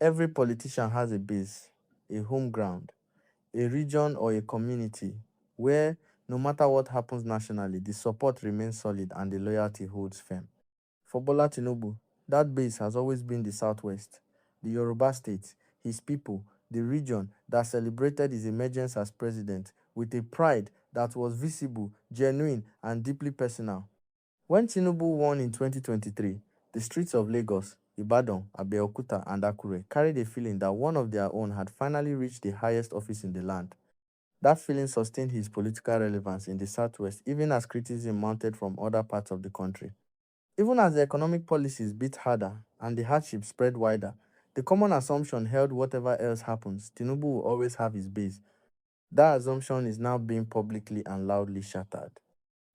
Every politician has a base, a home ground, a region or a community where no matter what happens nationally, the support remains solid and the loyalty holds firm. For Bola Tinubu, that base has always been the Southwest, the Yoruba state, his people, the region that celebrated his emergence as president with a pride that was visible, genuine, and deeply personal. When Tinubu won in 2023, the streets of Lagos, Ibadan, Abeokuta, and Akure carried a feeling that one of their own had finally reached the highest office in the land. That feeling sustained his political relevance in the Southwest, even as criticism mounted from other parts of the country. Even as the economic policies bit harder and the hardship spread wider, the common assumption held whatever else happens, Tinubu will always have his base. That assumption is now being publicly and loudly shattered.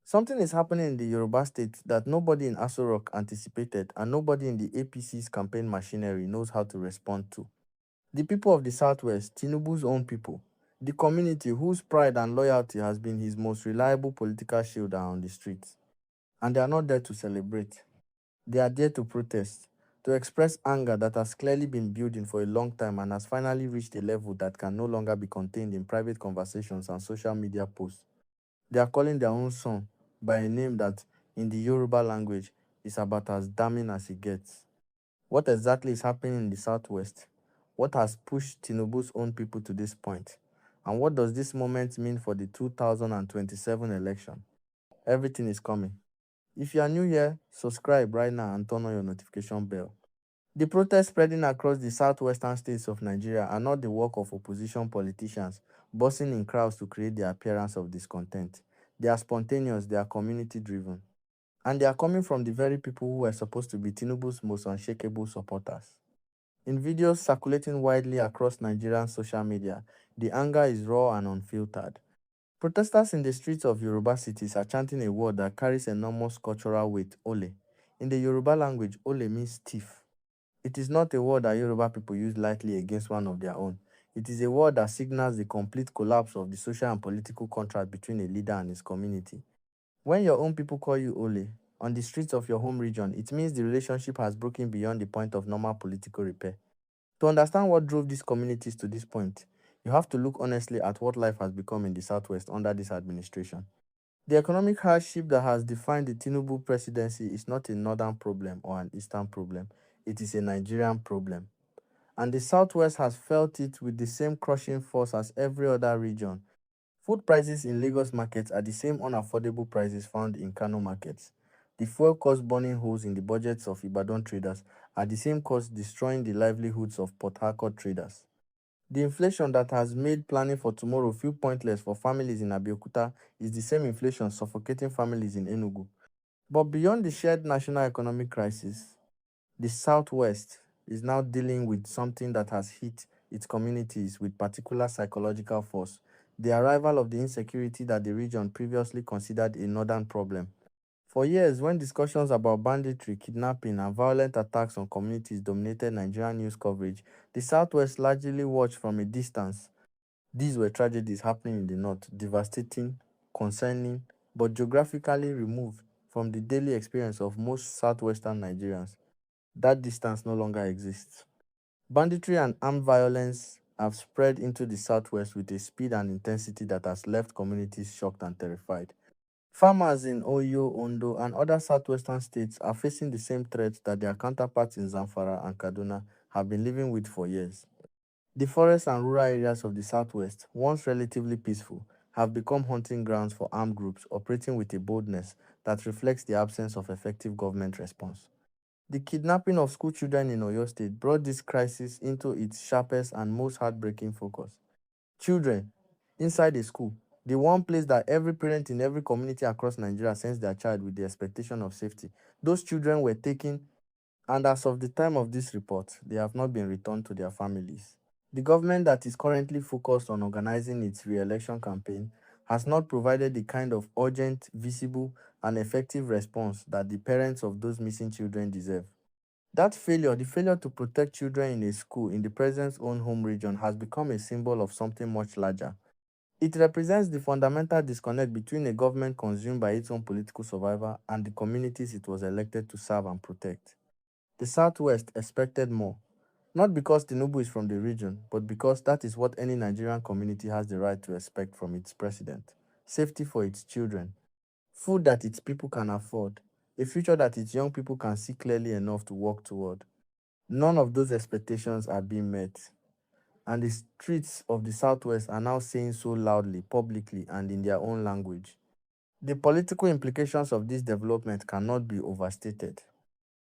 Something is happening in the Yoruba state that nobody in Aso Rock anticipated and nobody in the APC's campaign machinery knows how to respond to. The people of the Southwest, Tinubu's own people, the community whose pride and loyalty has been his most reliable political shield are on the streets. And they are not there to celebrate. They are there to protest, to express anger that has clearly been building for a long time and has finally reached a level that can no longer be contained in private conversations and social media posts. They are calling their own son by a name that, in the Yoruba language, is about as damning as it gets. What exactly is happening in the Southwest? What has pushed Tinubu's own people to this point? And what does this moment mean for the 2027 election? Everything is coming. If you are new here, subscribe right now and turn on your notification bell. The protests spreading across the southwestern states of Nigeria are not the work of opposition politicians bursting in crowds to create the appearance of discontent. They are spontaneous, they are community driven, and they are coming from the very people who were supposed to be Tinubu's most unshakable supporters. In videos circulating widely across Nigerian social media, the anger is raw and unfiltered. Protesters in the streets of Yoruba cities are chanting a word that carries enormous cultural weight, ole. In the Yoruba language, ole means thief. It is not a word that Yoruba people use lightly against one of their own. It is a word that signals the complete collapse of the social and political contract between a leader and his community. When your own people call you ole on the streets of your home region, it means the relationship has broken beyond the point of normal political repair. To understand what drove these communities to this point, you have to look honestly at what life has become in the Southwest under this administration. The economic hardship that has defined the Tinubu presidency is not a northern problem or an eastern problem. It is a Nigerian problem. And the Southwest has felt it with the same crushing force as every other region. Food prices in Lagos markets are the same unaffordable prices found in Kano markets. The fuel cost burning holes in the budgets of Ibadan traders are the same cost destroying the livelihoods of Port Harcourt traders. The inflation that has made planning for tomorrow feel pointless for families in Abeokuta is the same inflation suffocating families in Enugu. But beyond the shared national economic crisis, the Southwest is now dealing with something that has hit its communities with particular psychological force: the arrival of the insecurity that the region previously considered a northern problem. For years, when discussions about banditry, kidnapping, and violent attacks on communities dominated Nigerian news coverage, the Southwest largely watched from a distance. These were tragedies happening in the north, devastating, concerning, but geographically removed from the daily experience of most southwestern Nigerians. That distance no longer exists. Banditry and armed violence have spread into the southwest with a speed and intensity that has left communities shocked and terrified. Farmers in Oyo, Ondo, and other southwestern states are facing the same threats that their counterparts in Zamfara and Kaduna have been living with for years. The forests and rural areas of the southwest, once relatively peaceful, have become hunting grounds for armed groups operating with a boldness that reflects the absence of effective government response. The kidnapping of school children in Oyo State brought this crisis into its sharpest and most heartbreaking focus. Children inside a school, the one place that every parent in every community across Nigeria sends their child with the expectation of safety. Those children were taken, and as of the time of this report, they have not been returned to their families. The government that is currently focused on organizing its re-election campaign has not provided the kind of urgent, visible, and effective response that the parents of those missing children deserve. That failure, the failure to protect children in a school in the president's own home region, has become a symbol of something much larger. It represents the fundamental disconnect between a government consumed by its own political survival and the communities it was elected to serve and protect. The Southwest expected more. Not because Tinubu is from the region, but because that is what any Nigerian community has the right to expect from its president. Safety for its children, food that its people can afford, a future that its young people can see clearly enough to work toward. None of those expectations are being met, and the streets of the Southwest are now saying so loudly, publicly, and in their own language. The political implications of this development cannot be overstated.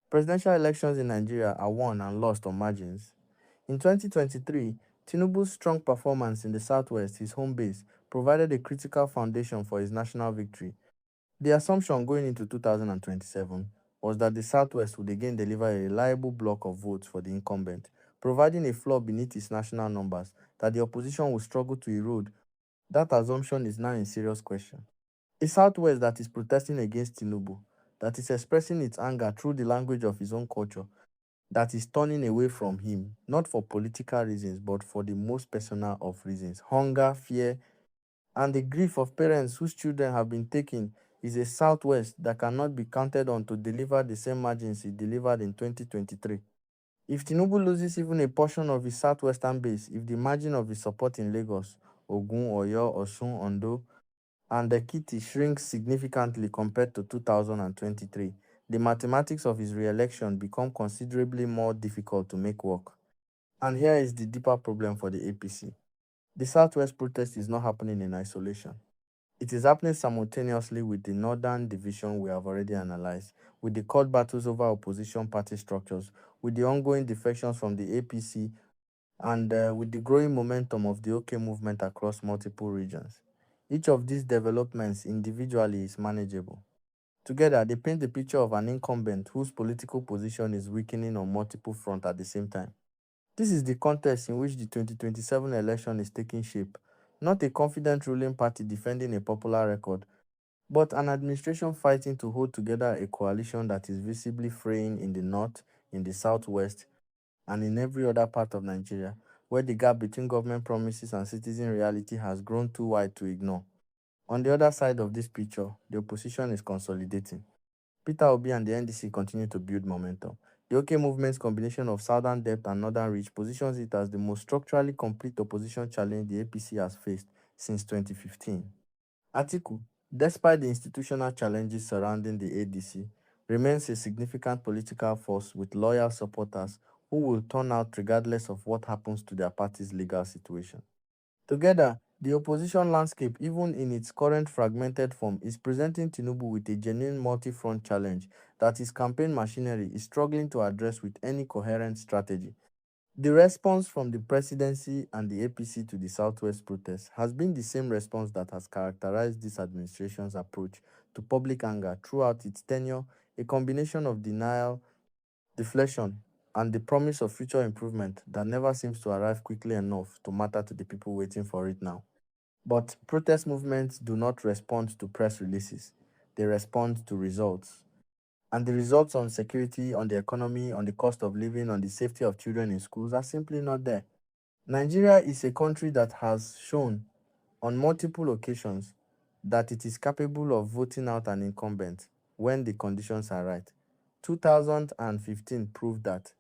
Presidential elections in Nigeria are won and lost on margins. In 2023, Tinubu's strong performance in the Southwest, his home base, provided a critical foundation for his national victory. The assumption going into 2027 was that the Southwest would again deliver a reliable block of votes for the incumbent, providing a floor beneath its national numbers that the opposition would struggle to erode. That assumption is now in serious question. A Southwest that is protesting against Tinubu, that is expressing its anger through the language of his own culture, that is turning away from him, not for political reasons, but for the most personal of reasons hunger, fear, and the grief of parents whose children have been taken, is a Southwest that cannot be counted on to deliver the same margins he delivered in 2023. If Tinubu loses even a portion of his Southwestern base, if the margin of his support in Lagos, Ogun, Oyo, Osun, Ondo, and Ekiti shrinks significantly compared to 2023, the mathematics of his re-election become considerably more difficult to make work. And here is the deeper problem for the APC. The Southwest protest is not happening in isolation. It is happening simultaneously with the northern division we have already analyzed, with the court battles over opposition party structures, with the ongoing defections from the APC, and with the growing momentum of the OK movement across multiple regions. Each of these developments individually is manageable. Together, they paint the picture of an incumbent whose political position is weakening on multiple fronts at the same time. This is the context in which the 2027 election is taking shape, not a confident ruling party defending a popular record, but an administration fighting to hold together a coalition that is visibly fraying in the north, in the southwest, and in every other part of Nigeria, where the gap between government promises and citizen reality has grown too wide to ignore. On the other side of this picture, the opposition is consolidating. Peter Obi and the NDC continue to build momentum. The OK movement's combination of southern depth and northern reach positions it as the most structurally complete opposition challenge the APC has faced since 2015. Atiku, despite the institutional challenges surrounding the ADC, remains a significant political force with loyal supporters who will turn out regardless of what happens to their party's legal situation. Together, the opposition landscape, even in its current fragmented form, is presenting Tinubu with a genuine multi-front challenge that his campaign machinery is struggling to address with any coherent strategy. The response from the presidency and the APC to the Southwest protests has been the same response that has characterized this administration's approach to public anger throughout its tenure, a combination of denial, deflection, and the promise of future improvement that never seems to arrive quickly enough to matter to the people waiting for it now. But protest movements do not respond to press releases, they respond to results. And the results on security, on the economy, on the cost of living, on the safety of children in schools are simply not there. Nigeria is a country that has shown on multiple occasions that it is capable of voting out an incumbent when the conditions are right. 2015 proved that.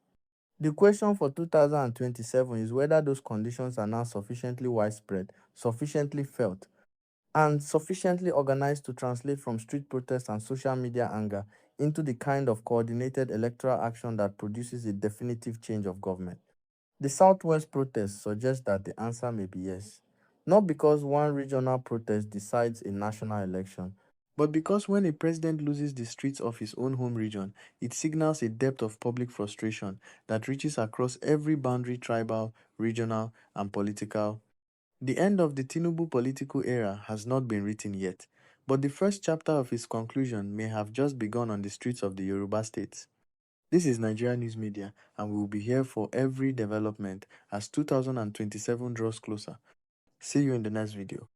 The question for 2027 is whether those conditions are now sufficiently widespread, sufficiently felt, and sufficiently organized to translate from street protests and social media anger into the kind of coordinated electoral action that produces a definitive change of government. The Southwest protest suggests that the answer may be yes. Not because one regional protest decides a national election, but because when a president loses the streets of his own home region, it signals a depth of public frustration that reaches across every boundary tribal, regional, and political. The end of the Tinubu political era has not been written yet, but the first chapter of its conclusion may have just begun on the streets of the Yoruba states. This is Nigeria News Media, and we will be here for every development as 2027 draws closer. See you in the next video.